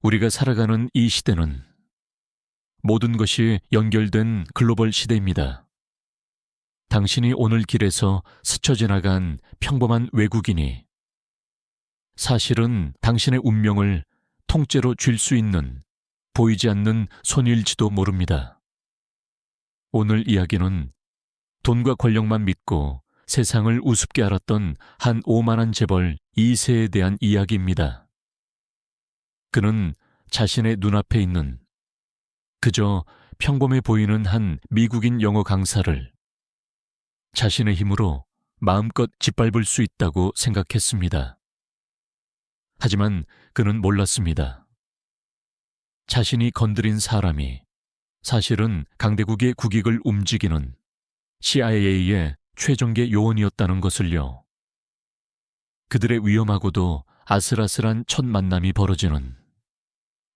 우리가 살아가는 이 시대는 모든 것이 연결된 글로벌 시대입니다. 당신이 오늘 길에서 스쳐 지나간 평범한 외국인이 사실은 당신의 운명을 통째로 쥘 수 있는 보이지 않는 손일지도 모릅니다. 오늘 이야기는 돈과 권력만 믿고 세상을 우습게 알았던 한 오만한 재벌 2세에 대한 이야기입니다. 그는 자신의 눈앞에 있는 그저 평범해 보이는 한 미국인 영어 강사를 자신의 힘으로 마음껏 짓밟을 수 있다고 생각했습니다. 하지만 그는 몰랐습니다. 자신이 건드린 사람이 사실은 강대국의 국익을 움직이는 CIA의 최정계 요원이었다는 것을요. 그들의 위험하고도 아슬아슬한 첫 만남이 벌어지는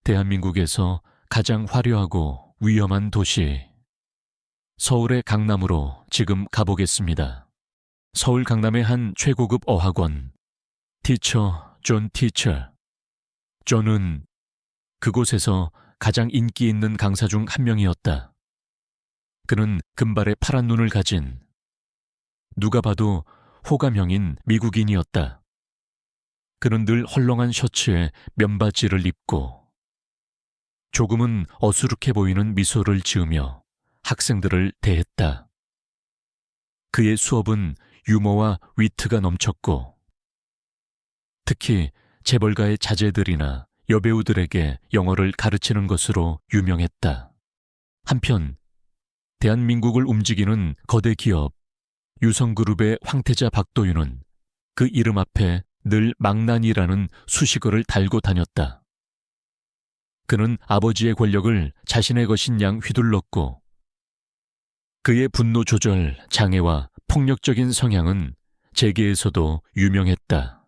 대한민국에서 가장 화려하고 위험한 도시 서울의 강남으로 지금 가보겠습니다. 서울 강남의 한 최고급 어학원 티처 존 티처. 존은 그곳에서 가장 인기 있는 강사 중 한 명이었다. 그는 금발의 파란 눈을 가진 누가 봐도 호감형인 미국인이었다. 그는 늘 헐렁한 셔츠에 면바지를 입고 조금은 어수룩해 보이는 미소를 지으며 학생들을 대했다. 그의 수업은 유머와 위트가 넘쳤고 특히 재벌가의 자제들이나 여배우들에게 영어를 가르치는 것으로 유명했다. 한편 대한민국을 움직이는 거대 기업 유성그룹의 황태자 박도윤은 그 이름 앞에 늘 망난이라는 수식어를 달고 다녔다. 그는 아버지의 권력을 자신의 것인 양 휘둘렀고 그의 분노 조절 장애와 폭력적인 성향은 재계에서도 유명했다.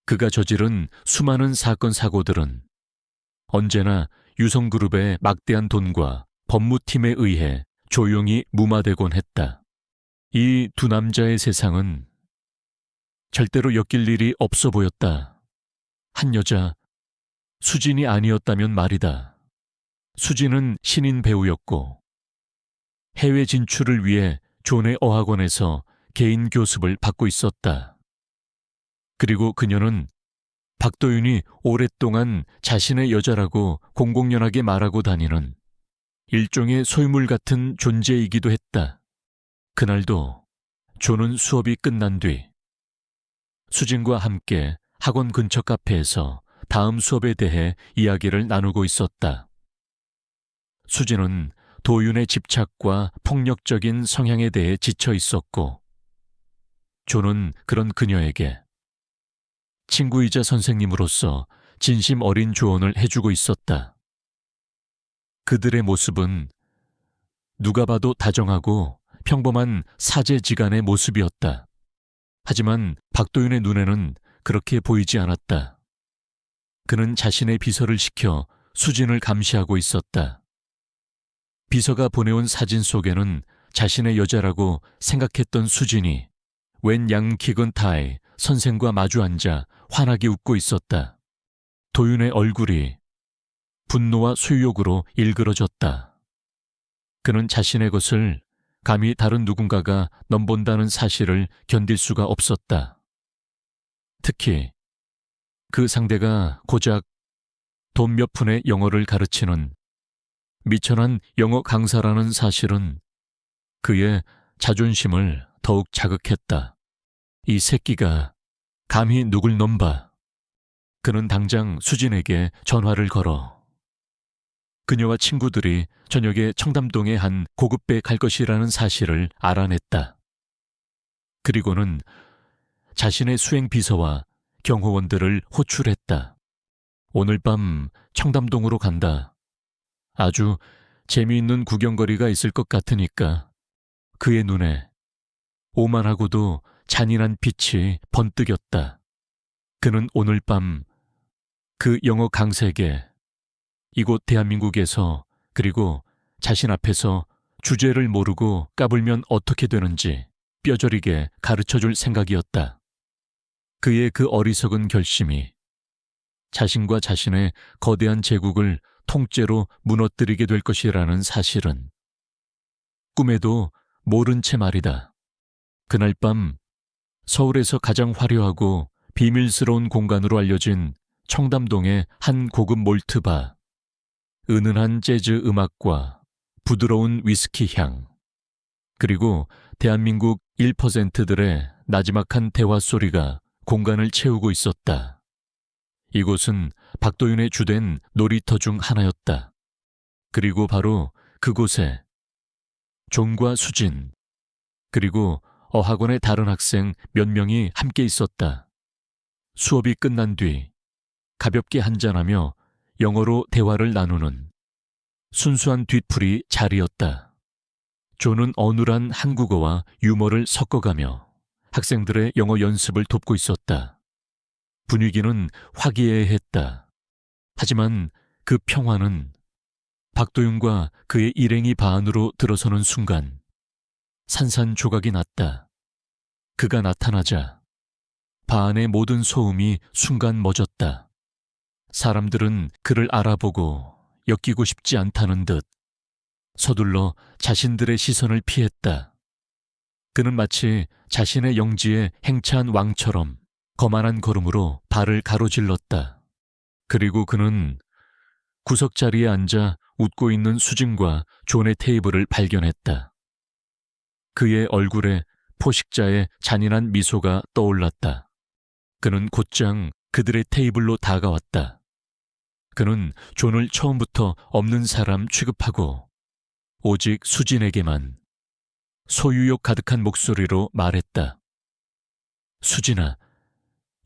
그가 저지른 수많은 사건 사고들은 언제나 유성그룹의 막대한 돈과 법무팀에 의해 조용히 무마되곤 했다. 이 두 남자의 세상은 절대로 엮일 일이 없어 보였다. 한 여자, 수진이 아니었다면 말이다. 수진은 신인 배우였고 해외 진출을 위해 존의 어학원에서 개인 교습을 받고 있었다. 그리고 그녀는 박도윤이 오랫동안 자신의 여자라고 공공연하게 말하고 다니는 일종의 소유물 같은 존재이기도 했다. 그날도 존은 수업이 끝난 뒤 수진과 함께 학원 근처 카페에서 다음 수업에 대해 이야기를 나누고 있었다. 수진은 도윤의 집착과 폭력적인 성향에 대해 지쳐 있었고 존은 그런 그녀에게 친구이자 선생님으로서 진심 어린 조언을 해주고 있었다. 그들의 모습은 누가 봐도 다정하고 평범한 사제지간의 모습이었다. 하지만 박도윤의 눈에는 그렇게 보이지 않았다. 그는 자신의 비서를 시켜 수진을 감시하고 있었다. 비서가 보내온 사진 속에는 자신의 여자라고 생각했던 수진이 웬 양키근 타이 선생과 마주 앉아 환하게 웃고 있었다. 도윤의 얼굴이 분노와 수욕으로 일그러졌다. 그는 자신의 것을 감히 다른 누군가가 넘본다는 사실을 견딜 수가 없었다. 특히 그 상대가 고작 돈 몇 푼의 영어를 가르치는 미천한 영어 강사라는 사실은 그의 자존심을 더욱 자극했다. 이 새끼가 감히 누굴 넘봐. 그는 당장 수진에게 전화를 걸어 그녀와 친구들이 저녁에 청담동의 한 고급배에 갈 것이라는 사실을 알아냈다. 그리고는 자신의 수행 비서와 경호원들을 호출했다. 오늘 밤 청담동으로 간다. 아주 재미있는 구경거리가 있을 것 같으니까. 그의 눈에 오만하고도 잔인한 빛이 번뜩였다. 그는 오늘 밤 그 영어 강사에게 이곳 대한민국에서 그리고 자신 앞에서 주제를 모르고 까불면 어떻게 되는지 뼈저리게 가르쳐줄 생각이었다. 그의 그 어리석은 결심이 자신과 자신의 거대한 제국을 통째로 무너뜨리게 될 것이라는 사실은 꿈에도 모른 채 말이다. 그날 밤 서울에서 가장 화려하고 비밀스러운 공간으로 알려진 청담동의 한 고급 몰트바, 은은한 재즈 음악과 부드러운 위스키 향, 그리고 대한민국 1%들의 나지막한 대화 소리가 공간을 채우고 있었다. 이곳은 박도윤의 주된 놀이터 중 하나였다. 그리고 바로 그곳에 존과 수진, 그리고 어학원의 다른 학생 몇 명이 함께 있었다. 수업이 끝난 뒤 가볍게 한잔하며 영어로 대화를 나누는 순수한 뒤풀이 자리였다. 존은 어눌한 한국어와 유머를 섞어가며 학생들의 영어 연습을 돕고 있었다. 분위기는 화기애애했다. 하지만 그 평화는 박도윤과 그의 일행이 바 안으로 들어서는 순간 산산조각이 났다. 그가 나타나자 바 안의 모든 소음이 순간 멎었다. 사람들은 그를 알아보고 엮이고 싶지 않다는 듯 서둘러 자신들의 시선을 피했다. 그는 마치 자신의 영지에 행차한 왕처럼 거만한 걸음으로 발을 가로질렀다. 그리고 그는 구석자리에 앉아 웃고 있는 수진과 존의 테이블을 발견했다. 그의 얼굴에 포식자의 잔인한 미소가 떠올랐다. 그는 곧장 그들의 테이블로 다가왔다. 그는 존을 처음부터 없는 사람 취급하고 오직 수진에게만 소유욕 가득한 목소리로 말했다. 수진아,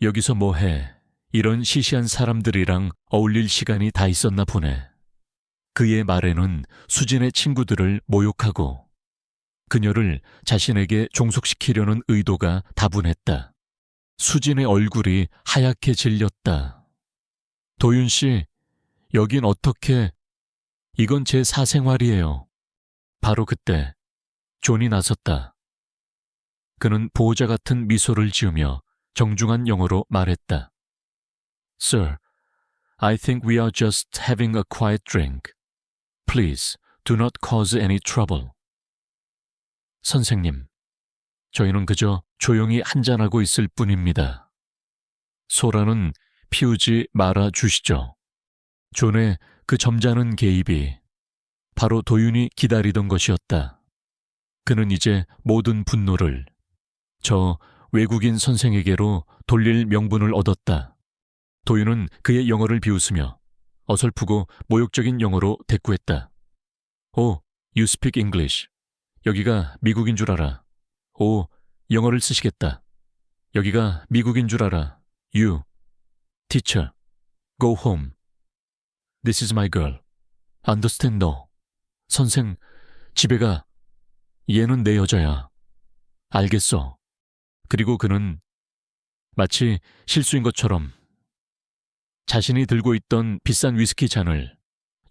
여기서 뭐해? 이런 시시한 사람들이랑 어울릴 시간이 다 있었나 보네. 그의 말에는 수진의 친구들을 모욕하고 그녀를 자신에게 종속시키려는 의도가 다분했다. 수진의 얼굴이 하얗게 질렸다. 도윤 씨, 여긴 어떻게... 이건 제 사생활이에요. 바로 그때 존이 나섰다. 그는 보호자 같은 미소를 지으며 정중한 영어로 말했다. Sir, I think we are just having a quiet drink. Please, do not cause any trouble. 선생님, 저희는 그저 조용히 한잔하고 있을 뿐입니다. 소란은 피우지 말아 주시죠. 존의 그 점잖은 개입이 바로 도윤이 기다리던 것이었다. 그는 이제 모든 분노를 저 외국인 선생에게로 돌릴 명분을 얻었다. 도윤은 그의 영어를 비웃으며 어설프고 모욕적인 영어로 대꾸했다. 오, you speak English. 여기가 미국인 줄 알아. 오, 영어를 쓰시겠다. 여기가 미국인 줄 알아. You, teacher, go home. This is my girl. Understand no. 선생, 집에 가. 얘는 내 여자야. 알겠어. 그리고 그는 마치 실수인 것처럼 자신이 들고 있던 비싼 위스키 잔을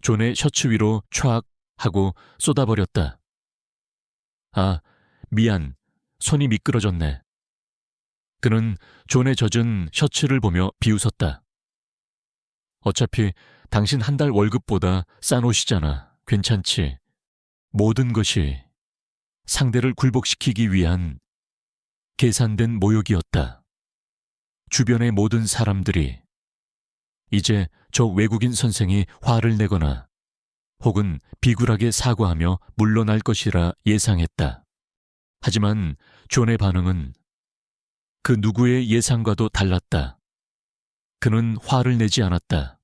존의 셔츠 위로 촥 하고 쏟아버렸다. 아, 미안. 손이 미끄러졌네. 그는 존의 젖은 셔츠를 보며 비웃었다. 어차피 당신 한 달 월급보다 싼 옷이잖아. 괜찮지. 모든 것이 상대를 굴복시키기 위한 계산된 모욕이었다. 주변의 모든 사람들이 이제 저 외국인 선생이 화를 내거나 혹은 비굴하게 사과하며 물러날 것이라 예상했다. 하지만 존의 반응은 그 누구의 예상과도 달랐다. 그는 화를 내지 않았다.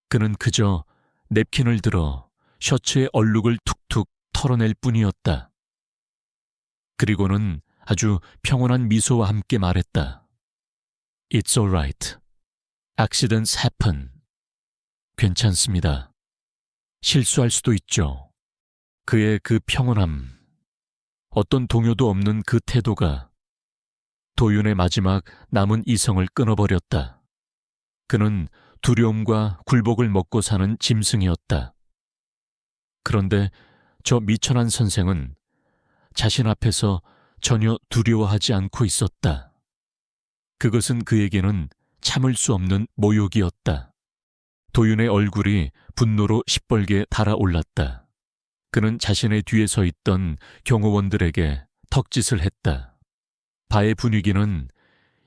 그는 그저 냅킨을 들어 셔츠의 얼룩을 툭툭 털어낼 뿐이었다. 그리고는 아주 평온한 미소와 함께 말했다. It's all right. Accidents happen. 괜찮습니다. 실수할 수도 있죠. 그의 그 평온함, 어떤 동요도 없는 그 태도가 도윤의 마지막 남은 이성을 끊어버렸다. 그는 두려움과 굴복을 먹고 사는 짐승이었다. 그런데 저 미천한 선생은 자신 앞에서 전혀 두려워하지 않고 있었다. 그것은 그에게는 참을 수 없는 모욕이었다. 도윤의 얼굴이 분노로 시뻘게 달아올랐다. 그는 자신의 뒤에 서 있던 경호원들에게 턱짓을 했다. 바의 분위기는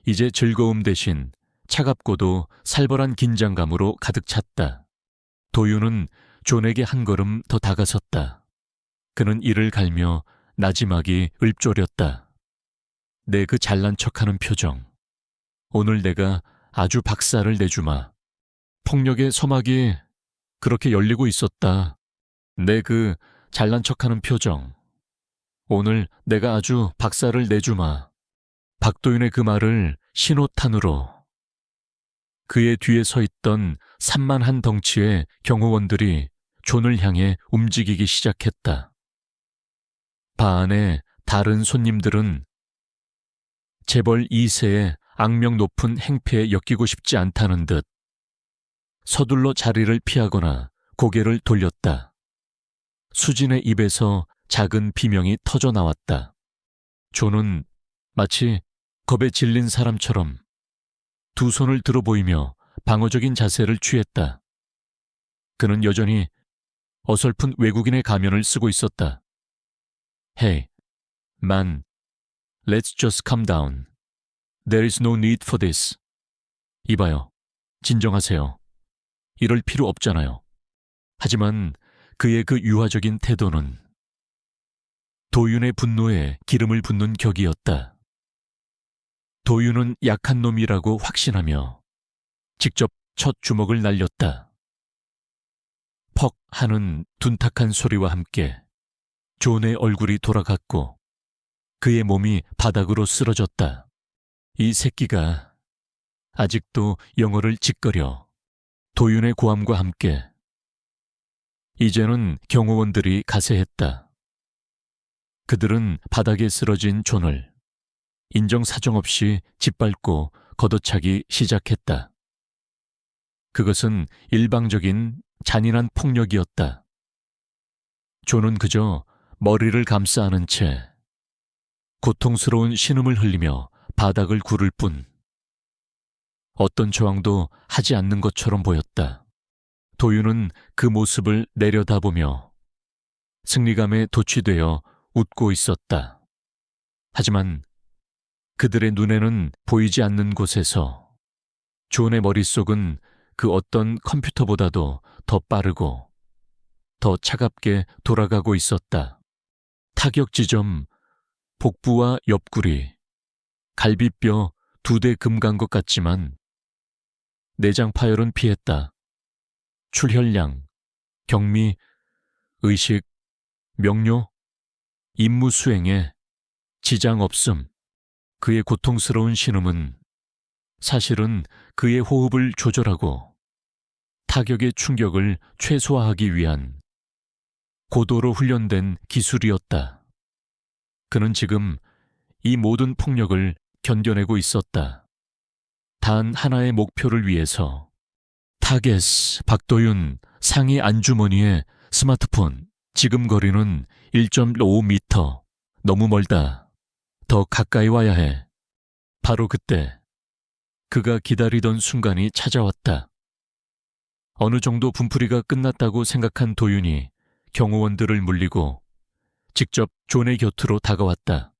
이제 즐거움 대신 차갑고도 살벌한 긴장감으로 가득 찼다. 도윤은 존에게 한 걸음 더 다가섰다. 그는 이를 갈며 나지막이 읊조렸다. 내 그 잘난 척하는 표정. 오늘 내가 아주 박살을 내주마. 폭력의 서막이 그렇게 열리고 있었다. 내 그 잘난 척하는 표정. 오늘 내가 아주 박살을 내주마. 박도윤의 그 말을 신호탄으로. 그의 뒤에 서 있던 산만한 덩치의 경호원들이 존을 향해 움직이기 시작했다. 바 안에 다른 손님들은 재벌 2세의 악명 높은 행패에 엮이고 싶지 않다는 듯 서둘러 자리를 피하거나 고개를 돌렸다. 수진의 입에서 작은 비명이 터져 나왔다. 존은 마치 겁에 질린 사람처럼 두 손을 들어 보이며 방어적인 자세를 취했다. 그는 여전히 어설픈 외국인의 가면을 쓰고 있었다. Hey, man, let's just calm down. There is no need for this. 이봐요, 진정하세요. 이럴 필요 없잖아요. 하지만 그의 그 유화적인 태도는 도윤의 분노에 기름을 붓는 격이었다. 도윤은 약한 놈이라고 확신하며 직접 첫 주먹을 날렸다. 퍽 하는 둔탁한 소리와 함께 존의 얼굴이 돌아갔고 그의 몸이 바닥으로 쓰러졌다. 이 새끼가 아직도 영어를 짓거려. 도윤의 고함과 함께 이제는 경호원들이 가세했다. 그들은 바닥에 쓰러진 존을 인정사정 없이 짓밟고 걷어차기 시작했다. 그것은 일방적인 잔인한 폭력이었다. 존은 그저 머리를 감싸 안은 채 고통스러운 신음을 흘리며 바닥을 구를 뿐 어떤 저항도 하지 않는 것처럼 보였다. 도윤은 그 모습을 내려다보며 승리감에 도취되어 웃고 있었다. 하지만 그들의 눈에는 보이지 않는 곳에서 존의 머릿속은 그 어떤 컴퓨터보다도 더 빠르고 더 차갑게 돌아가고 있었다. 타격 지점, 복부와 옆구리, 갈비뼈 2대 금 간 것 같지만 내장 파열은 피했다. 출혈량, 경미, 의식, 명료, 임무 수행에 지장 없음. 그의 고통스러운 신음은 사실은 그의 호흡을 조절하고 타격의 충격을 최소화하기 위한 고도로 훈련된 기술이었다. 그는 지금 이 모든 폭력을 견뎌내고 있었다. 단 하나의 목표를 위해서. 타겟, 박도윤, 상의 안주머니에 스마트폰. 지금 거리는 1.5m. 너무 멀다. 더 가까이 와야 해. 바로 그때 그가 기다리던 순간이 찾아왔다. 어느 정도 분풀이가 끝났다고 생각한 도윤이 경호원들을 물리고 직접 존의 곁으로 다가왔다.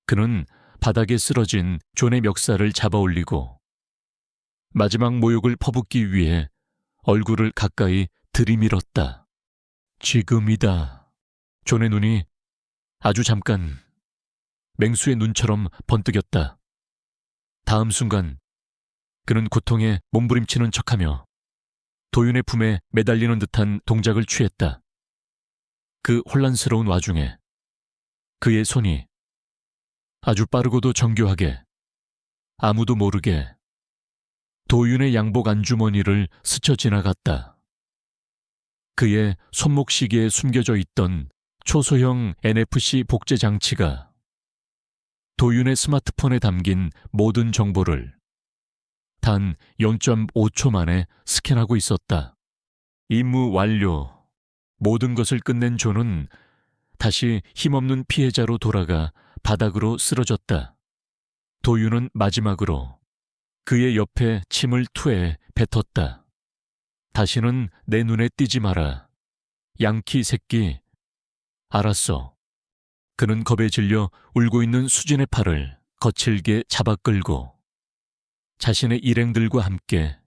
그는 바닥에 쓰러진 존의 멱살을 잡아 올리고 마지막 모욕을 퍼붓기 위해 얼굴을 가까이 들이밀었다. 지금이다. 존의 눈이 아주 잠깐 맹수의 눈처럼 번뜩였다. 다음 순간 그는 고통에 몸부림치는 척하며 도윤의 품에 매달리는 듯한 동작을 취했다. 그 혼란스러운 와중에 그의 손이 아주 빠르고도 정교하게 아무도 모르게 도윤의 양복 안주머니를 스쳐 지나갔다. 그의 손목시계에 숨겨져 있던 초소형 NFC 복제 장치가 도윤의 스마트폰에 담긴 모든 정보를 단 0.5초 만에 스캔하고 있었다. 임무 완료. 모든 것을 끝낸 존은 다시 힘없는 피해자로 돌아가 바닥으로 쓰러졌다. 도윤은 마지막으로 그의 옆에 침을 투에 뱉었다. 다시는 내 눈에 띄지 마라. 양키 새끼. 알았어. 그는 겁에 질려 울고 있는 수진의 팔을 거칠게 잡아 끌고 자신의 일행들과 함께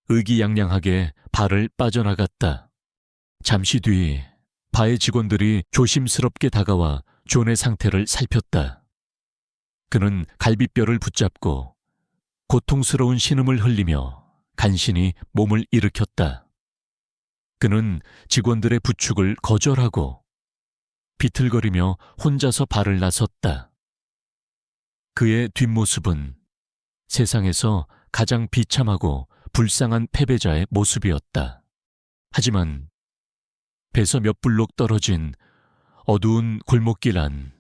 의기양양하게 발을 빠져나갔다. 잠시 뒤 바의 직원들이 조심스럽게 다가와 존의 상태를 살폈다. 그는 갈비뼈를 붙잡고 고통스러운 신음을 흘리며 간신히 몸을 일으켰다. 그는 직원들의 부축을 거절하고 비틀거리며 혼자서 발을 나섰다. 그의 뒷모습은 세상에서 가장 비참하고 불쌍한 패배자의 모습이었다. 하지만 배서 몇 블록 떨어진 어두운 골목길 안,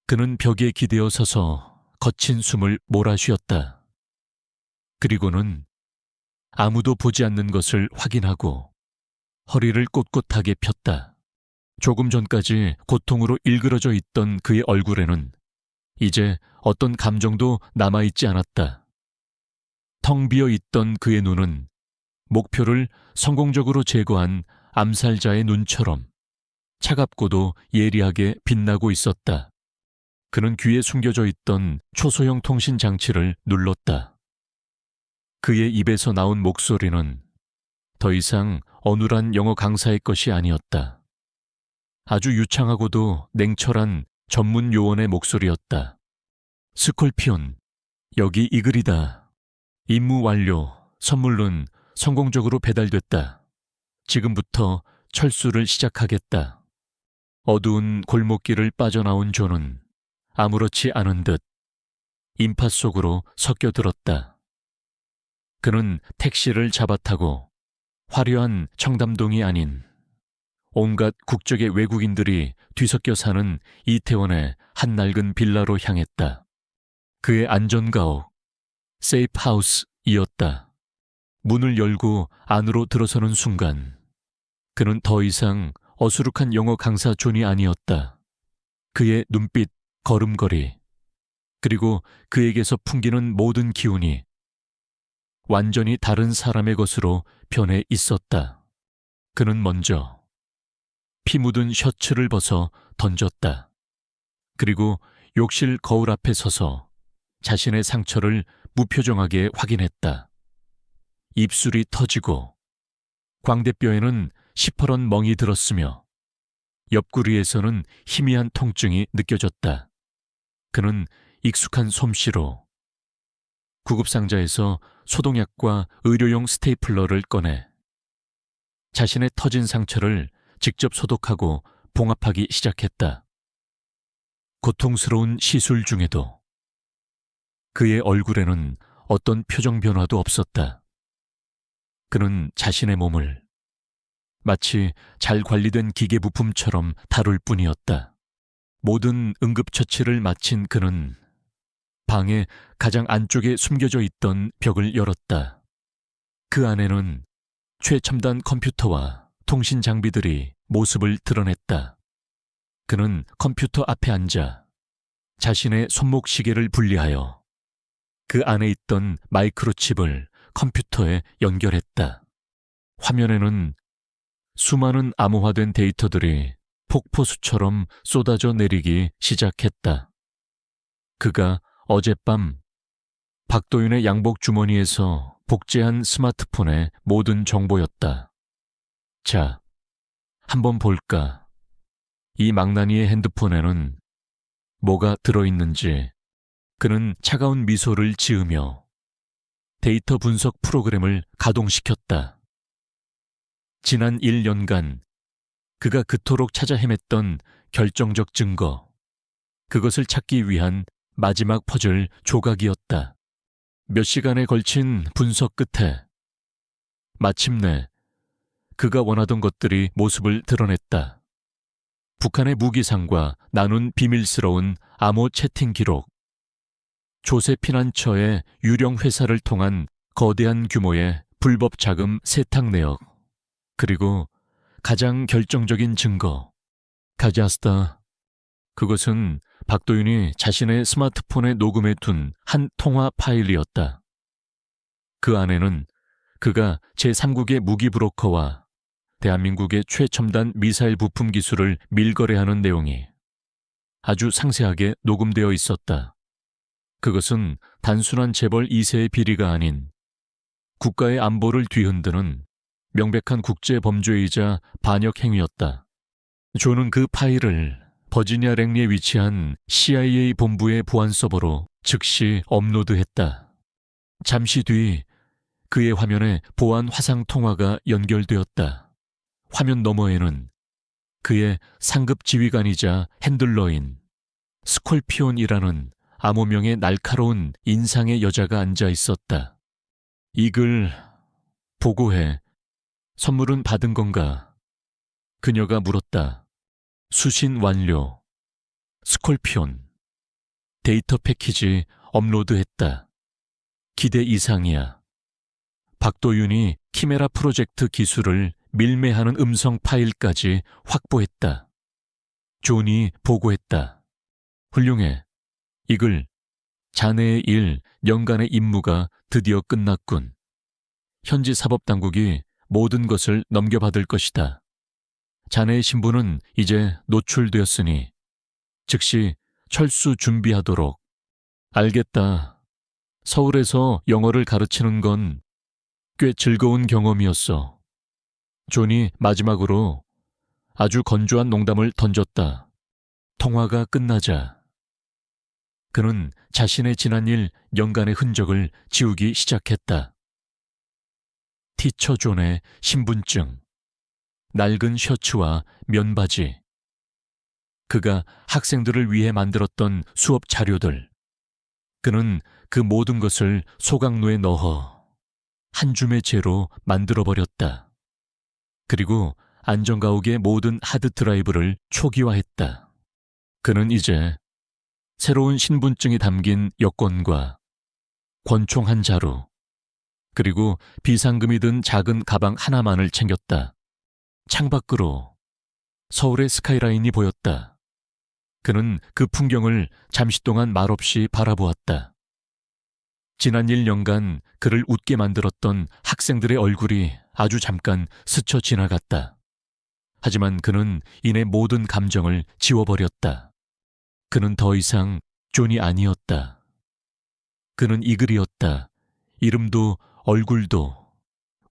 그는 벽에 기대어 서서 거친 숨을 몰아쉬었다. 그리고는 아무도 보지 않는 것을 확인하고 허리를 꼿꼿하게 폈다. 조금 전까지 고통으로 일그러져 있던 그의 얼굴에는 이제 어떤 감정도 남아있지 않았다. 텅 비어 있던 그의 눈은 목표를 성공적으로 제거한 암살자의 눈처럼 차갑고도 예리하게 빛나고 있었다. 그는 귀에 숨겨져 있던 초소형 통신 장치를 눌렀다. 그의 입에서 나온 목소리는 더 이상 어눌한 영어 강사의 것이 아니었다. 아주 유창하고도 냉철한 전문 요원의 목소리였다. 스콜피온, 여기 이글이다. 임무 완료. 선물은 성공적으로 배달됐다. 지금부터 철수를 시작하겠다. 어두운 골목길을 빠져나온 존은 아무렇지 않은 듯 인파 속으로 섞여들었다. 그는 택시를 잡아타고 화려한 청담동이 아닌 온갖 국적의 외국인들이 뒤섞여 사는 이태원의 한 낡은 빌라로 향했다. 그의 안전가옥, 세이프하우스이었다. 문을 열고 안으로 들어서는 순간 그는 더 이상 어수룩한 영어 강사 존이 아니었다. 그의 눈빛, 걸음걸이, 그리고 그에게서 풍기는 모든 기운이 완전히 다른 사람의 것으로 변해 있었다. 그는 먼저 피 묻은 셔츠를 벗어 던졌다. 그리고 욕실 거울 앞에 서서 자신의 상처를 무표정하게 확인했다. 입술이 터지고 광대뼈에는 시퍼런 멍이 들었으며 옆구리에서는 희미한 통증이 느껴졌다. 그는 익숙한 솜씨로 구급상자에서 소독약과 의료용 스테이플러를 꺼내 자신의 터진 상처를 직접 소독하고 봉합하기 시작했다. 고통스러운 시술 중에도 그의 얼굴에는 어떤 표정 변화도 없었다. 그는 자신의 몸을 마치 잘 관리된 기계 부품처럼 다룰 뿐이었다. 모든 응급처치를 마친 그는 방의 가장 안쪽에 숨겨져 있던 벽을 열었다. 그 안에는 최첨단 컴퓨터와 통신 장비들이 모습을 드러냈다. 그는 컴퓨터 앞에 앉아 자신의 손목 시계를 분리하여 그 안에 있던 마이크로칩을 컴퓨터에 연결했다. 화면에는 수많은 암호화된 데이터들이 폭포수처럼 쏟아져 내리기 시작했다. 그가 어젯밤 박도윤의 양복 주머니에서 복제한 스마트폰의 모든 정보였다. 자, 한번 볼까? 이 망나니의 핸드폰에는 뭐가 들어있는지. 그는 차가운 미소를 지으며 데이터 분석 프로그램을 가동시켰다. 지난 1년간 그가 그토록 찾아 헤맸던 결정적 증거, 그것을 찾기 위한 마지막 퍼즐 조각이었다. 몇 시간에 걸친 분석 끝에 마침내 그가 원하던 것들이 모습을 드러냈다. 북한의 무기상과 나눈 비밀스러운 암호 채팅 기록, 조세 피난처의 유령 회사를 통한 거대한 규모의 불법 자금 세탁 내역, 그리고 가장 결정적인 증거, 가자스타. 그것은 박도윤이 자신의 스마트폰에 녹음해 둔 한 통화 파일이었다. 그 안에는 그가 제3국의 무기 브로커와 대한민국의 최첨단 미사일 부품 기술을 밀거래하는 내용이 아주 상세하게 녹음되어 있었다. 그것은 단순한 재벌 2세의 비리가 아닌 국가의 안보를 뒤흔드는 명백한 국제 범죄이자 반역 행위였다. 존은 그 파일을 버지니아 랭리에 위치한 CIA 본부의 보안 서버로 즉시 업로드했다. 잠시 뒤 그의 화면에 보안 화상 통화가 연결되었다. 화면 너머에는 그의 상급 지휘관이자 핸들러인 스콜피온이라는 암호명의 날카로운 인상의 여자가 앉아 있었다. 이글, 보고해. 선물은 받은 건가? 그녀가 물었다. 수신 완료. 스콜피온. 데이터 패키지 업로드했다. 기대 이상이야. 박도윤이 키메라 프로젝트 기술을 밀매하는 음성 파일까지 확보했다. 존이 보고했다. 훌륭해. 이글, 자네의 일, 연간의 임무가 드디어 끝났군. 현지 사법당국이 모든 것을 넘겨받을 것이다. 자네의 신분은 이제 노출되었으니 즉시 철수 준비하도록. 알겠다. 서울에서 영어를 가르치는 건 꽤 즐거운 경험이었어. 존이 마지막으로 아주 건조한 농담을 던졌다. 통화가 끝나자 그는 자신의 지난 일 연간의 흔적을 지우기 시작했다. 티처 존의 신분증, 낡은 셔츠와 면바지, 그가 학생들을 위해 만들었던 수업 자료들. 그는 그 모든 것을 소각로에 넣어 한 줌의 재로 만들어버렸다. 그리고 안전가옥의 모든 하드 드라이브를 초기화했다. 그는 이제 새로운 신분증이 담긴 여권과 권총 한 자루, 그리고 비상금이 든 작은 가방 하나만을 챙겼다. 창밖으로 서울의 스카이라인이 보였다. 그는 그 풍경을 잠시 동안 말없이 바라보았다. 지난 1년간 그를 웃게 만들었던 학생들의 얼굴이 아주 잠깐 스쳐 지나갔다. 하지만 그는 이내 모든 감정을 지워버렸다. 그는 더 이상 존이 아니었다. 그는 이글이었다. 이름도 얼굴도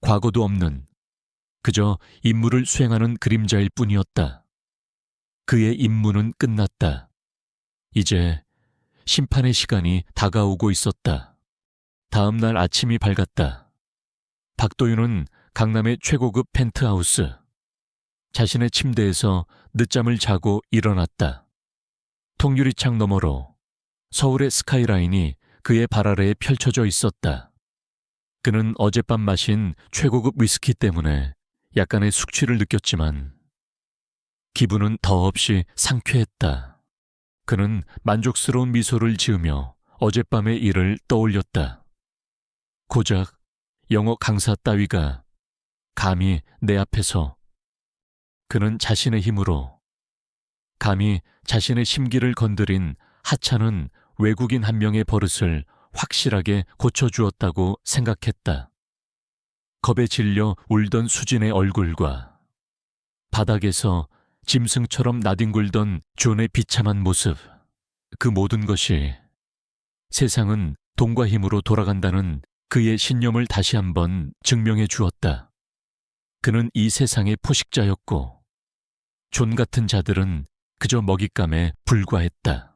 과거도 없는 그저 임무를 수행하는 그림자일 뿐이었다. 그의 임무는 끝났다. 이제 심판의 시간이 다가오고 있었다. 다음 날 아침이 밝았다. 박도윤은 강남의 최고급 펜트하우스, 자신의 침대에서 늦잠을 자고 일어났다. 통유리창 너머로 서울의 스카이라인이 그의 발 아래에 펼쳐져 있었다. 그는 어젯밤 마신 최고급 위스키 때문에 약간의 숙취를 느꼈지만 기분은 더없이 상쾌했다. 그는 만족스러운 미소를 지으며 어젯밤의 일을 떠올렸다. 고작 영어 강사 따위가 감히 내 앞에서, 그는 자신의 힘으로 감히 자신의 심기를 건드린 하찮은 외국인 한 명의 버릇을 확실하게 고쳐주었다고 생각했다. 겁에 질려 울던 수진의 얼굴과 바닥에서 짐승처럼 나뒹굴던 존의 비참한 모습, 그 모든 것이 세상은 돈과 힘으로 돌아간다는 그의 신념을 다시 한번 증명해 주었다. 그는 이 세상의 포식자였고 존 같은 자들은 그저 먹잇감에 불과했다.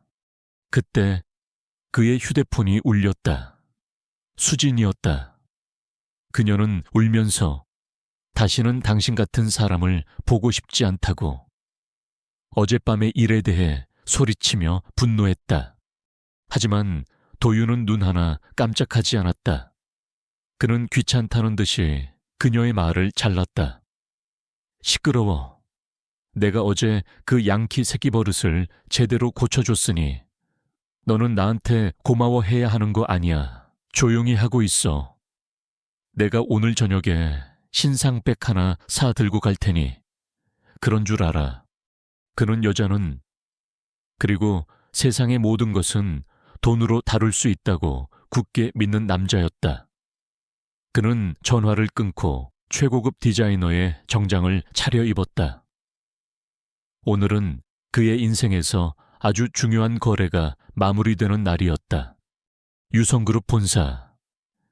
그때 그의 휴대폰이 울렸다. 수진이었다. 그녀는 울면서 다시는 당신 같은 사람을 보고 싶지 않다고 어젯밤의 일에 대해 소리치며 분노했다. 하지만 도윤은 눈 하나 깜짝하지 않았다. 그는 귀찮다는 듯이 그녀의 말을 잘랐다. 시끄러워. 내가 어제 그 양키 새끼 버릇을 제대로 고쳐줬으니 너는 나한테 고마워해야 하는 거 아니야. 조용히 하고 있어. 내가 오늘 저녁에 신상백 하나 사 들고 갈 테니 그런 줄 알아. 그는 여자는, 그리고 세상의 모든 것은 돈으로 다룰 수 있다고 굳게 믿는 남자였다. 그는 전화를 끊고 최고급 디자이너의 정장을 차려입었다. 오늘은 그의 인생에서 아주 중요한 거래가 마무리되는 날이었다. 유성그룹 본사,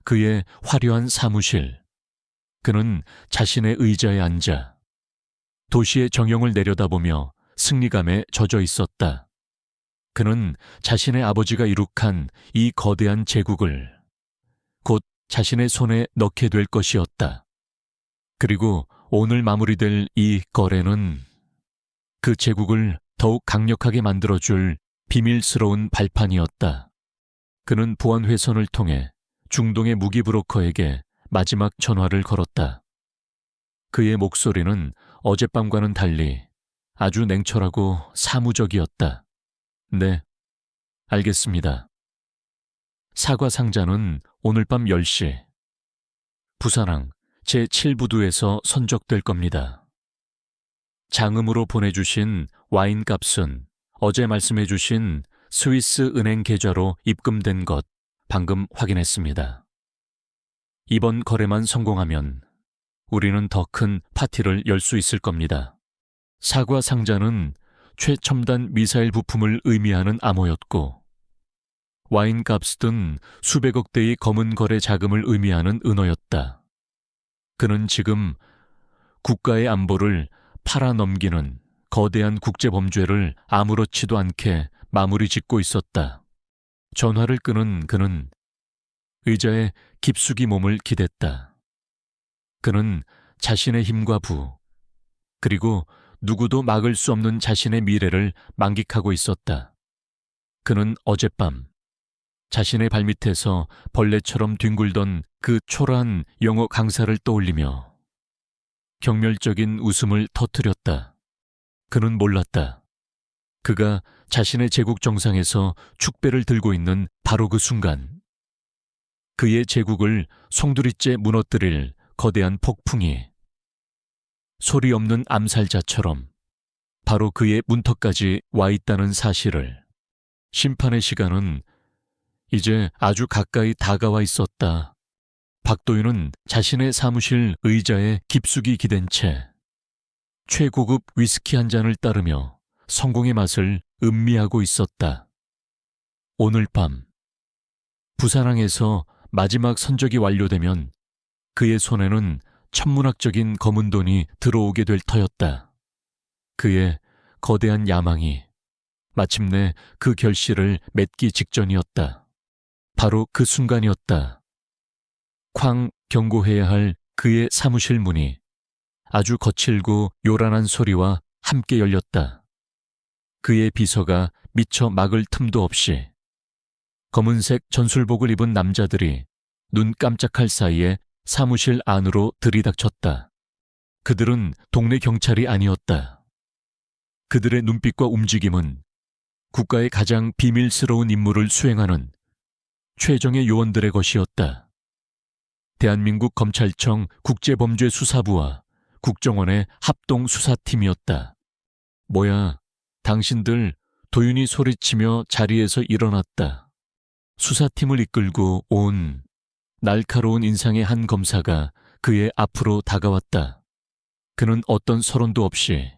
그의 화려한 사무실. 그는 자신의 의자에 앉아 도시의 정형을 내려다보며 승리감에 젖어 있었다. 그는 자신의 아버지가 이룩한 이 거대한 제국을 곧 자신의 손에 넣게 될 것이었다. 그리고 오늘 마무리될 이 거래는 그 제국을 더욱 강력하게 만들어줄 비밀스러운 발판이었다. 그는 보안회선을 통해 중동의 무기 브로커에게 마지막 전화를 걸었다. 그의 목소리는 어젯밤과는 달리 아주 냉철하고 사무적이었다. 네, 알겠습니다. 사과 상자는 오늘 밤 10시 부산항 제7부두에서 선적될 겁니다. 장음으로 보내주신 와인 값은 어제 말씀해주신 스위스 은행 계좌로 입금된 것 방금 확인했습니다. 이번 거래만 성공하면 우리는 더 큰 파티를 열 수 있을 겁니다. 사과 상자는 최첨단 미사일 부품을 의미하는 암호였고 와인 값은 수백억 대의 검은 거래 자금을 의미하는 은어였다. 그는 지금 국가의 안보를 팔아넘기는 거대한 국제범죄를 아무렇지도 않게 마무리 짓고 있었다. 전화를 끄는 그는 의자에 깊숙이 몸을 기댔다. 그는 자신의 힘과 부, 그리고 누구도 막을 수 없는 자신의 미래를 만끽하고 있었다. 그는 어젯밤 자신의 발밑에서 벌레처럼 뒹굴던 그 초라한 영어 강사를 떠올리며 경멸적인 웃음을 터뜨렸다. 그는 몰랐다. 그가 자신의 제국 정상에서 축배를 들고 있는 바로 그 순간 그의 제국을 송두리째 무너뜨릴 거대한 폭풍이 소리 없는 암살자처럼 바로 그의 문턱까지 와 있다는 사실을 심판의 시간은 이제 아주 가까이 다가와 있었다. 박도윤은 자신의 사무실 의자에 깊숙이 기댄 채 최고급 위스키 한 잔을 따르며 성공의 맛을 음미하고 있었다. 오늘 밤 부산항에서 마지막 선적이 완료되면 그의 손에는 천문학적인 검은 돈이 들어오게 될 터였다. 그의 거대한 야망이 마침내 그 결실을 맺기 직전이었다. 바로 그 순간이었다. 쾅 경고해야 할 그의 사무실 문이 아주 거칠고 요란한 소리와 함께 열렸다. 그의 비서가 미처 막을 틈도 없이 검은색 전술복을 입은 남자들이 눈 깜짝할 사이에 사무실 안으로 들이닥쳤다. 그들은 동네 경찰이 아니었다. 그들의 눈빛과 움직임은 국가의 가장 비밀스러운 임무를 수행하는 최정예 요원들의 것이었다. 대한민국 검찰청 국제범죄수사부와 국정원의 합동수사팀이었다. 뭐야, 당신들, 도윤이 소리치며 자리에서 일어났다. 수사팀을 이끌고 온 날카로운 인상의 한 검사가 그의 앞으로 다가왔다. 그는 어떤 서론도 없이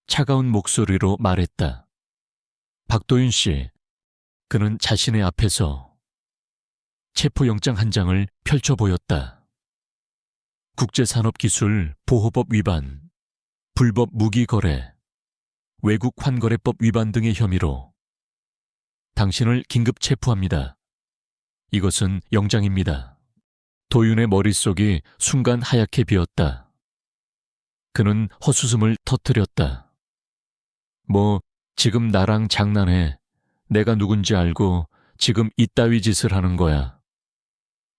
차가운 목소리로 말했다. 박도윤 씨, 그는 자신의 앞에서 체포영장 한 장을 펼쳐 보였다. 국제산업기술 보호법 위반, 불법 무기 거래, 외국 환거래법 위반 등의 혐의로 당신을 긴급 체포합니다. 이것은 영장입니다. 도윤의 머릿속이 순간 하얗게 비었다. 그는 헛웃음을 터뜨렸다. 뭐 지금 나랑 장난해. 내가 누군지 알고 지금 이따위 짓을 하는 거야.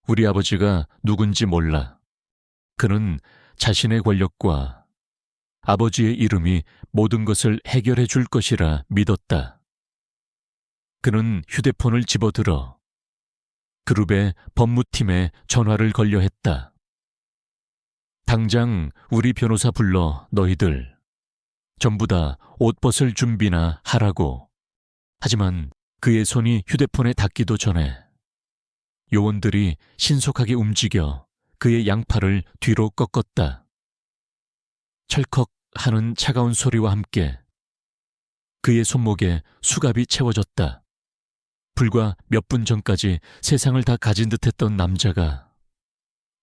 우리 아버지가 누군지 몰라. 그는 자신의 권력과 아버지의 이름이 모든 것을 해결해 줄 것이라 믿었다. 그는 휴대폰을 집어들어 그룹의 법무팀에 전화를 걸려 했다. 당장 우리 변호사 불러 너희들. 전부 다 옷 벗을 준비나 하라고. 하지만 그의 손이 휴대폰에 닿기도 전에 요원들이 신속하게 움직여 그의 양팔을 뒤로 꺾었다. 철컥 하는 차가운 소리와 함께 그의 손목에 수갑이 채워졌다. 불과 몇 분 전까지 세상을 다 가진 듯했던 남자가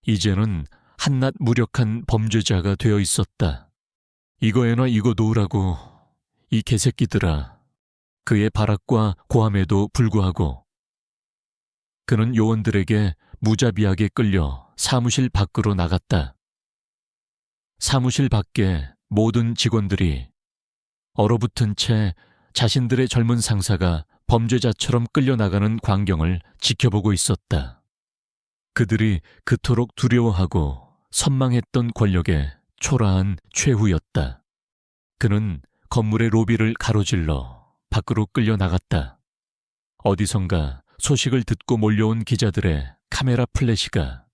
이제는 한낱 무력한 범죄자가 되어 있었다. 이거에나 이거 놓으라고, 이 개새끼들아. 그의 발악과 고함에도 불구하고 그는 요원들에게 무자비하게 끌려 사무실 밖으로 나갔다. 사무실 밖에 모든 직원들이 얼어붙은 채 자신들의 젊은 상사가 범죄자처럼 끌려나가는 광경을 지켜보고 있었다. 그들이 그토록 두려워하고 선망했던 권력의 초라한 최후였다. 그는 건물의 로비를 가로질러 밖으로 끌려나갔다. 어디선가 소식을 듣고 몰려온 기자들의 카메라 플래시가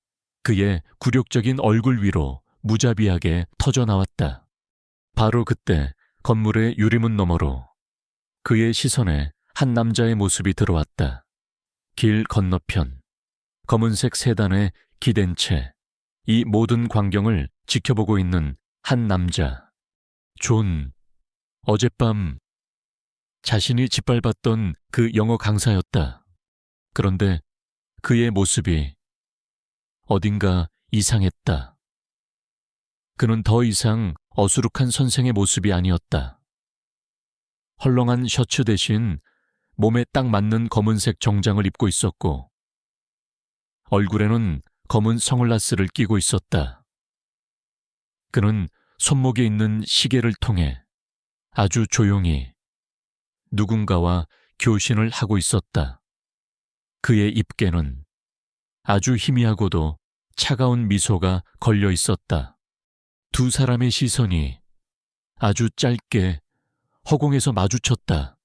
그의 굴욕적인 얼굴 위로 무자비하게 터져나왔다. 바로 그때 건물의 유리문 너머로 그의 시선에 한 남자의 모습이 들어왔다. 길 건너편 검은색 세단에 기댄 채 이 모든 광경을 지켜보고 있는 한 남자. 존. 어젯밤 자신이 짓밟았던 그 영어 강사였다. 그런데 그의 모습이 어딘가 이상했다. 그는 더 이상 어수룩한 선생의 모습이 아니었다. 헐렁한 셔츠 대신 몸에 딱 맞는 검은색 정장을 입고 있었고 얼굴에는 검은 선글라스를 끼고 있었다. 그는 손목에 있는 시계를 통해 아주 조용히 누군가와 교신을 하고 있었다. 그의 입께는 아주 희미하고도 차가운 미소가 걸려 있었다. 두 사람의 시선이 아주 짧게 허공에서 마주쳤다.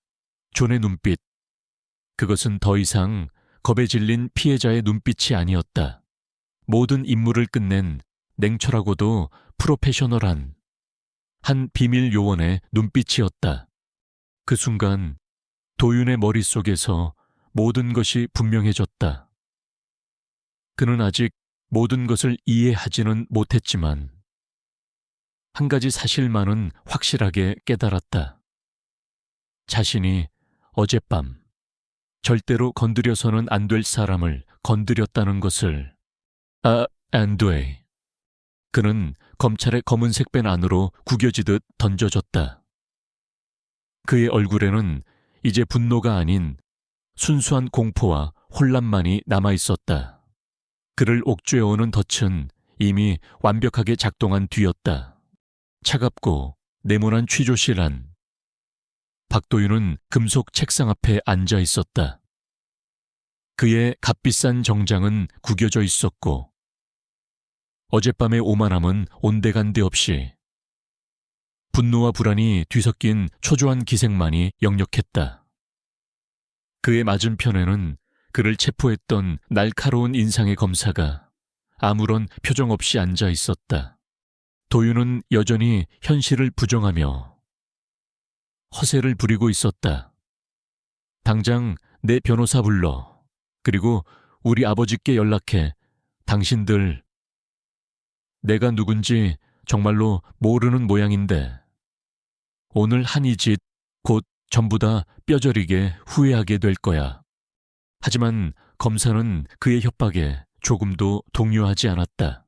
존의 눈빛, 그것은 더 이상 겁에 질린 피해자의 눈빛이 아니었다. 모든 임무를 끝낸 냉철하고도 프로페셔널한 한 비밀 요원의 눈빛이었다. 그 순간 도윤의 머릿속에서 모든 것이 분명해졌다. 그는 아직 모든 것을 이해하지는 못했지만 한 가지 사실만은 확실하게 깨달았다. 자신이 어젯밤 절대로 건드려서는 안 될 사람을 건드렸다는 것을. 안 돼. 그는 검찰의 검은색 밴 안으로 구겨지듯 던져졌다. 그의 얼굴에는 이제 분노가 아닌 순수한 공포와 혼란만이 남아있었다. 그를 옥죄어오는 덫은 이미 완벽하게 작동한 뒤였다. 차갑고 네모난 취조실 안. 박도윤은 금속 책상 앞에 앉아 있었다. 그의 값비싼 정장은 구겨져 있었고 어젯밤의 오만함은 온데간데 없이 분노와 불안이 뒤섞인 초조한 기색만이 역력했다. 그의 맞은편에는 그를 체포했던 날카로운 인상의 검사가 아무런 표정 없이 앉아 있었다. 도윤은 여전히 현실을 부정하며 허세를 부리고 있었다. 당장 내 변호사 불러. 그리고 우리 아버지께 연락해. 당신들 내가 누군지 정말로 모르는 모양인데 오늘 한 이 짓 곧 전부 다 뼈저리게 후회하게 될 거야. 하지만 검사는 그의 협박에 조금도 동요하지 않았다.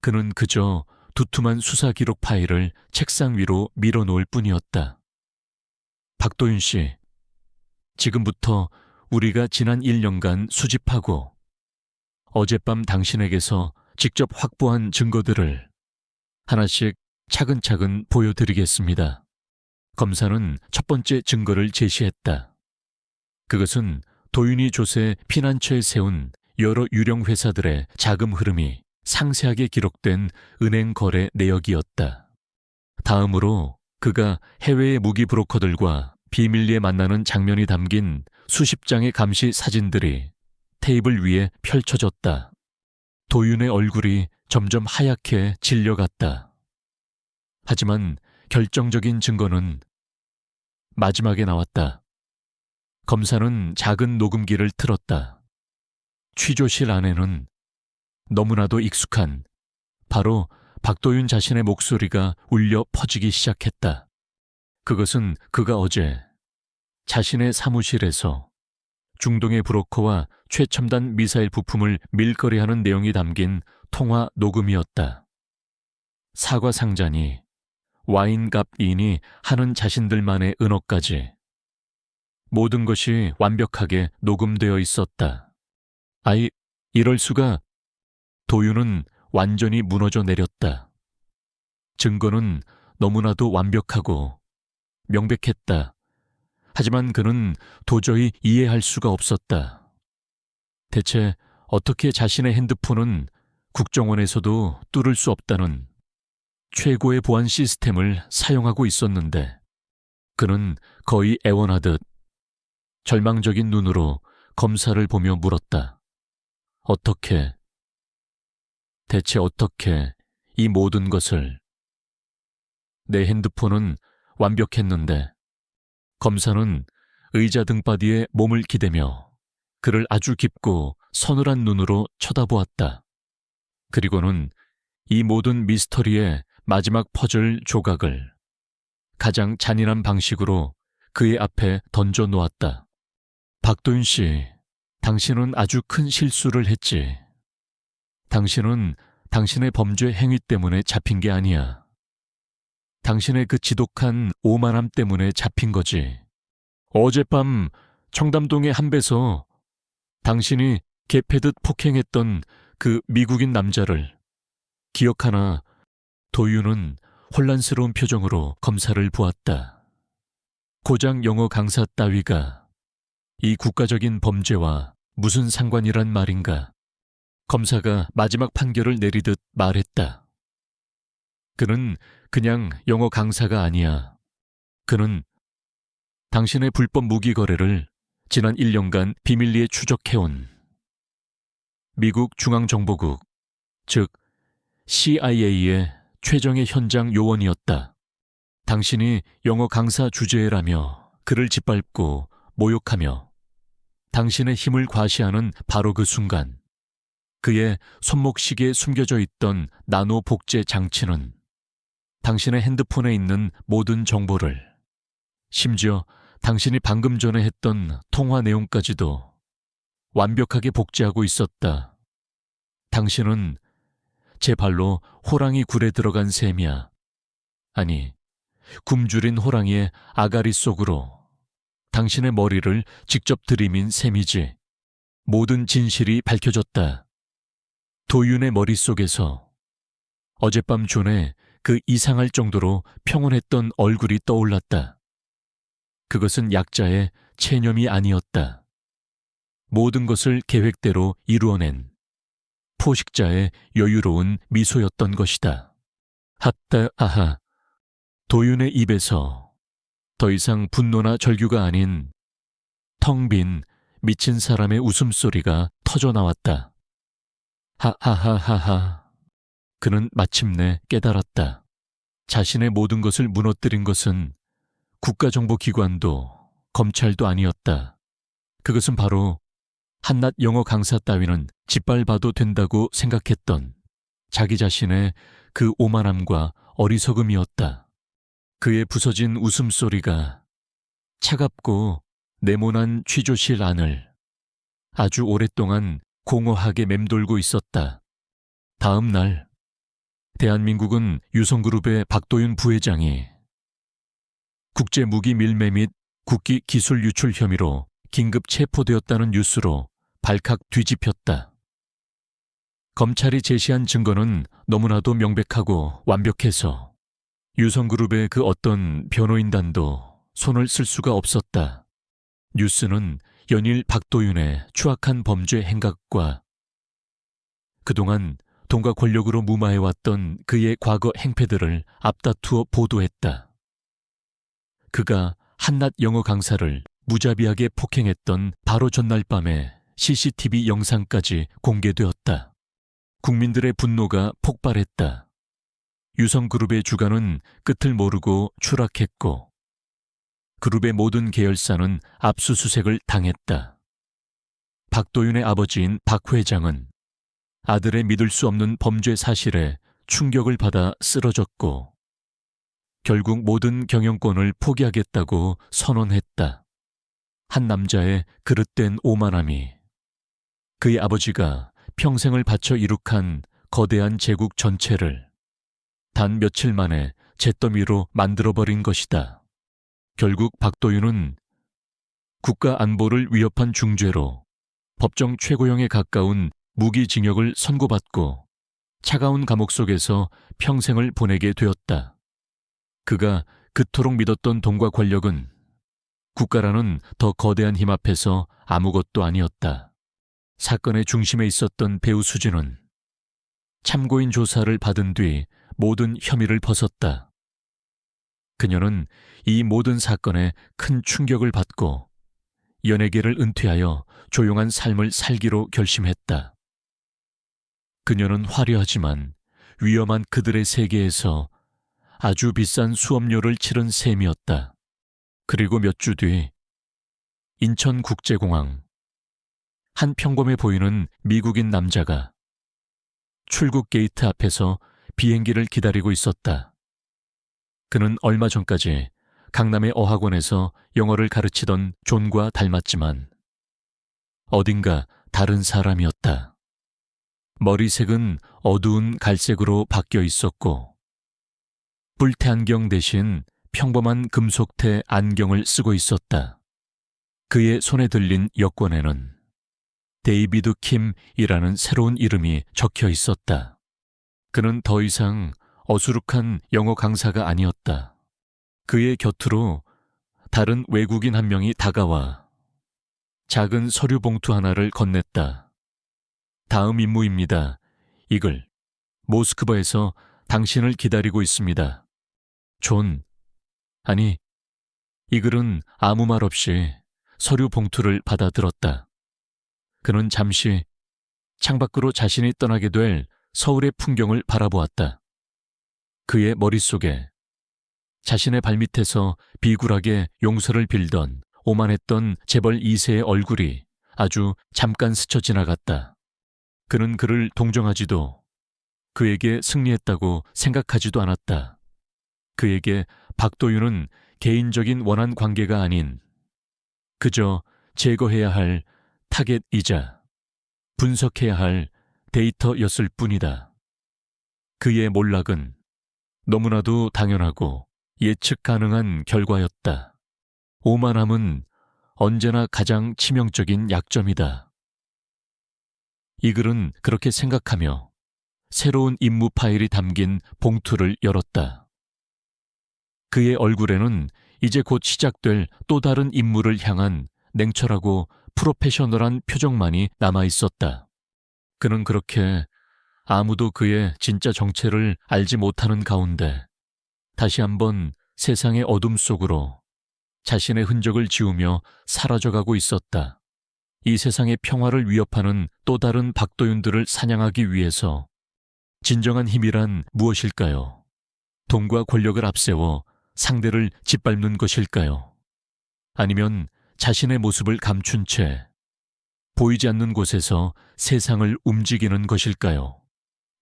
그는 그저 두툼한 수사 기록 파일을 책상 위로 밀어놓을 뿐이었다. 박도윤 씨, 지금부터 우리가 지난 1년간 수집하고 어젯밤 당신에게서 직접 확보한 증거들을 하나씩 차근차근 보여드리겠습니다. 검사는 첫 번째 증거를 제시했다. 그것은 도윤이 조세 피난처에 세운 여러 유령 회사들의 자금 흐름이 상세하게 기록된 은행 거래 내역이었다. 다음으로 그가 해외의 무기 브로커들과 비밀리에 만나는 장면이 담긴 수십 장의 감시 사진들이 테이블 위에 펼쳐졌다. 도윤의 얼굴이 점점 하얗게 질려갔다. 하지만 결정적인 증거는 마지막에 나왔다. 검사는 작은 녹음기를 틀었다. 취조실 안에는 너무나도 익숙한 바로 박도윤 자신의 목소리가 울려 퍼지기 시작했다. 그것은 그가 어제 자신의 사무실에서 중동의 브로커와 최첨단 미사일 부품을 밀거래하는 내용이 담긴 통화 녹음이었다. 사과 상자니 와인갑이니 하는 자신들만의 은어까지 모든 것이 완벽하게 녹음되어 있었다. 아이, 이럴 수가. 도윤은 완전히 무너져 내렸다. 증거는 너무나도 완벽하고 명백했다. 하지만 그는 도저히 이해할 수가 없었다. 대체 어떻게 자신의 핸드폰은 국정원에서도 뚫을 수 없다는 최고의 보안 시스템을 사용하고 있었는데 그는 거의 애원하듯 절망적인 눈으로 검사를 보며 물었다. 어떻게, 대체 어떻게 이 모든 것을. 내 핸드폰은 완벽했는데 검사는 의자 등바디에 몸을 기대며 그를 아주 깊고 서늘한 눈으로 쳐다보았다. 그리고는 이 모든 미스터리의 마지막 퍼즐 조각을 가장 잔인한 방식으로 그의 앞에 던져 놓았다. 박도윤 씨, 당신은 아주 큰 실수를 했지. 당신은 당신의 범죄 행위 때문에 잡힌 게 아니야. 당신의 그 지독한 오만함 때문에 잡힌 거지. 어젯밤 청담동의 한 배서 당신이 개패듯 폭행했던 그 미국인 남자를 기억하나? 도윤은 혼란스러운 표정으로 검사를 보았다. 고작 영어 강사 따위가 이 국가적인 범죄와 무슨 상관이란 말인가? 검사가 마지막 판결을 내리듯 말했다. 그는 그냥 영어 강사가 아니야. 그는 당신의 불법 무기 거래를 지난 1년간 비밀리에 추적해온 미국 중앙정보국, 즉 CIA의 최정예 현장 요원이었다. 당신이 영어 강사 주제라며 그를 짓밟고 모욕하며 당신의 힘을 과시하는 바로 그 순간 그의 손목시계에 숨겨져 있던 나노 복제 장치는 당신의 핸드폰에 있는 모든 정보를, 심지어 당신이 방금 전에 했던 통화 내용까지도 완벽하게 복제하고 있었다. 당신은 제 발로 호랑이 굴에 들어간 셈이야. 아니, 굶주린 호랑이의 아가리 속으로 당신의 머리를 직접 들이민 셈이지. 모든 진실이 밝혀졌다. 도윤의 머릿속에서 어젯밤 존에 그 이상할 정도로 평온했던 얼굴이 떠올랐다. 그것은 약자의 체념이 아니었다. 모든 것을 계획대로 이루어낸 포식자의 여유로운 미소였던 것이다. 핫다 아하. 도윤의 입에서 더 이상 분노나 절규가 아닌 텅 빈 미친 사람의 웃음소리가 터져나왔다. 하하하하하. 그는 마침내 깨달았다. 자신의 모든 것을 무너뜨린 것은 국가정보기관도 검찰도 아니었다. 그것은 바로 한낱 영어 강사 따위는 짓밟아도 된다고 생각했던 자기 자신의 그 오만함과 어리석음이었다. 그의 부서진 웃음소리가 차갑고 네모난 취조실 안을 아주 오랫동안 공허하게 맴돌고 있었다. 다음 날 대한민국은 유성그룹의 박도윤 부회장이 국제무기 밀매 및 국기 기술 유출 혐의로 긴급 체포되었다는 뉴스로 발칵 뒤집혔다. 검찰이 제시한 증거는 너무나도 명백하고 완벽해서 유성그룹의 그 어떤 변호인단도 손을 쓸 수가 없었다. 뉴스는 연일 박도윤의 추악한 범죄 행각과 그동안 돈과 권력으로 무마해왔던 그의 과거 행패들을 앞다투어 보도했다. 그가 한낱 영어 강사를 무자비하게 폭행했던 바로 전날 밤에 CCTV 영상까지 공개되었다. 국민들의 분노가 폭발했다. 유성그룹의 주가는 끝을 모르고 추락했고 그룹의 모든 계열사는 압수수색을 당했다. 박도윤의 아버지인 박 회장은 아들의 믿을 수 없는 범죄 사실에 충격을 받아 쓰러졌고 결국 모든 경영권을 포기하겠다고 선언했다. 한 남자의 그릇된 오만함이 그의 아버지가 평생을 바쳐 이룩한 거대한 제국 전체를 단 며칠 만에 잿더미로 만들어버린 것이다. 결국 박도윤은 국가 안보를 위협한 중죄로 법정 최고형에 가까운 무기징역을 선고받고 차가운 감옥 속에서 평생을 보내게 되었다. 그가 그토록 믿었던 돈과 권력은 국가라는 더 거대한 힘 앞에서 아무것도 아니었다. 사건의 중심에 있었던 배우 수진은 참고인 조사를 받은 뒤 모든 혐의를 벗었다. 그녀는 이 모든 사건에 큰 충격을 받고 연예계를 은퇴하여 조용한 삶을 살기로 결심했다. 그녀는 화려하지만 위험한 그들의 세계에서 아주 비싼 수업료를 치른 셈이었다. 그리고 몇 주 뒤 인천국제공항 한 평범해 보이는 미국인 남자가 출국 게이트 앞에서 비행기를 기다리고 있었다. 그는 얼마 전까지 강남의 어학원에서 영어를 가르치던 존과 닮았지만 어딘가 다른 사람이었다. 머리색은 어두운 갈색으로 바뀌어 있었고 뿔테안경 대신 평범한 금속테 안경을 쓰고 있었다. 그의 손에 들린 여권에는 데이비드 킴이라는 새로운 이름이 적혀 있었다. 그는 더 이상 어수룩한 영어 강사가 아니었다. 그의 곁으로 다른 외국인 한 명이 다가와 작은 서류 봉투 하나를 건넸다. 다음 임무입니다. 이글, 모스크바에서 당신을 기다리고 있습니다. 존, 아니, 이글은 아무 말 없이 서류 봉투를 받아들었다. 그는 잠시 창밖으로 자신이 떠나게 될 서울의 풍경을 바라보았다. 그의 머릿속에 자신의 발밑에서 비굴하게 용서를 빌던 오만했던 재벌 2세의 얼굴이 아주 잠깐 스쳐 지나갔다. 그는 그를 동정하지도 그에게 승리했다고 생각하지도 않았다. 그에게 박도윤은 개인적인 원한 관계가 아닌 그저 제거해야 할 타겟이자 분석해야 할 데이터였을 뿐이다. 그의 몰락은 너무나도 당연하고 예측 가능한 결과였다. 오만함은 언제나 가장 치명적인 약점이다. 이 글은 그렇게 생각하며 새로운 임무 파일이 담긴 봉투를 열었다. 그의 얼굴에는 이제 곧 시작될 또 다른 임무를 향한 냉철하고 프로페셔널한 표정만이 남아있었다. 그는 그렇게 아무도 그의 진짜 정체를 알지 못하는 가운데 다시 한번 세상의 어둠 속으로 자신의 흔적을 지우며 사라져가고 있었다. 이 세상의 평화를 위협하는 또 다른 박도윤들을 사냥하기 위해서 진정한 힘이란 무엇일까요? 돈과 권력을 앞세워 상대를 짓밟는 것일까요? 아니면 자신의 모습을 감춘 채 보이지 않는 곳에서 세상을 움직이는 것일까요?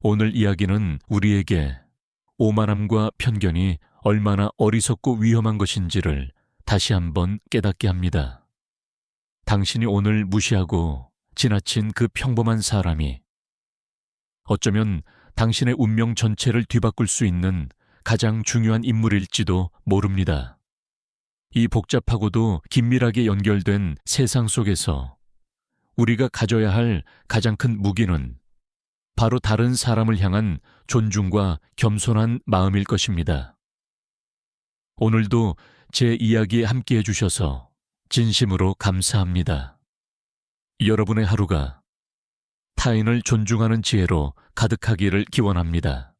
오늘 이야기는 우리에게 오만함과 편견이 얼마나 어리석고 위험한 것인지를 다시 한번 깨닫게 합니다. 당신이 오늘 무시하고 지나친 그 평범한 사람이 어쩌면 당신의 운명 전체를 뒤바꿀 수 있는 가장 중요한 인물일지도 모릅니다. 이 복잡하고도 긴밀하게 연결된 세상 속에서 우리가 가져야 할 가장 큰 무기는 바로 다른 사람을 향한 존중과 겸손한 마음일 것입니다. 오늘도 제 이야기에 함께해 주셔서 진심으로 감사합니다. 여러분의 하루가 타인을 존중하는 지혜로 가득하기를 기원합니다.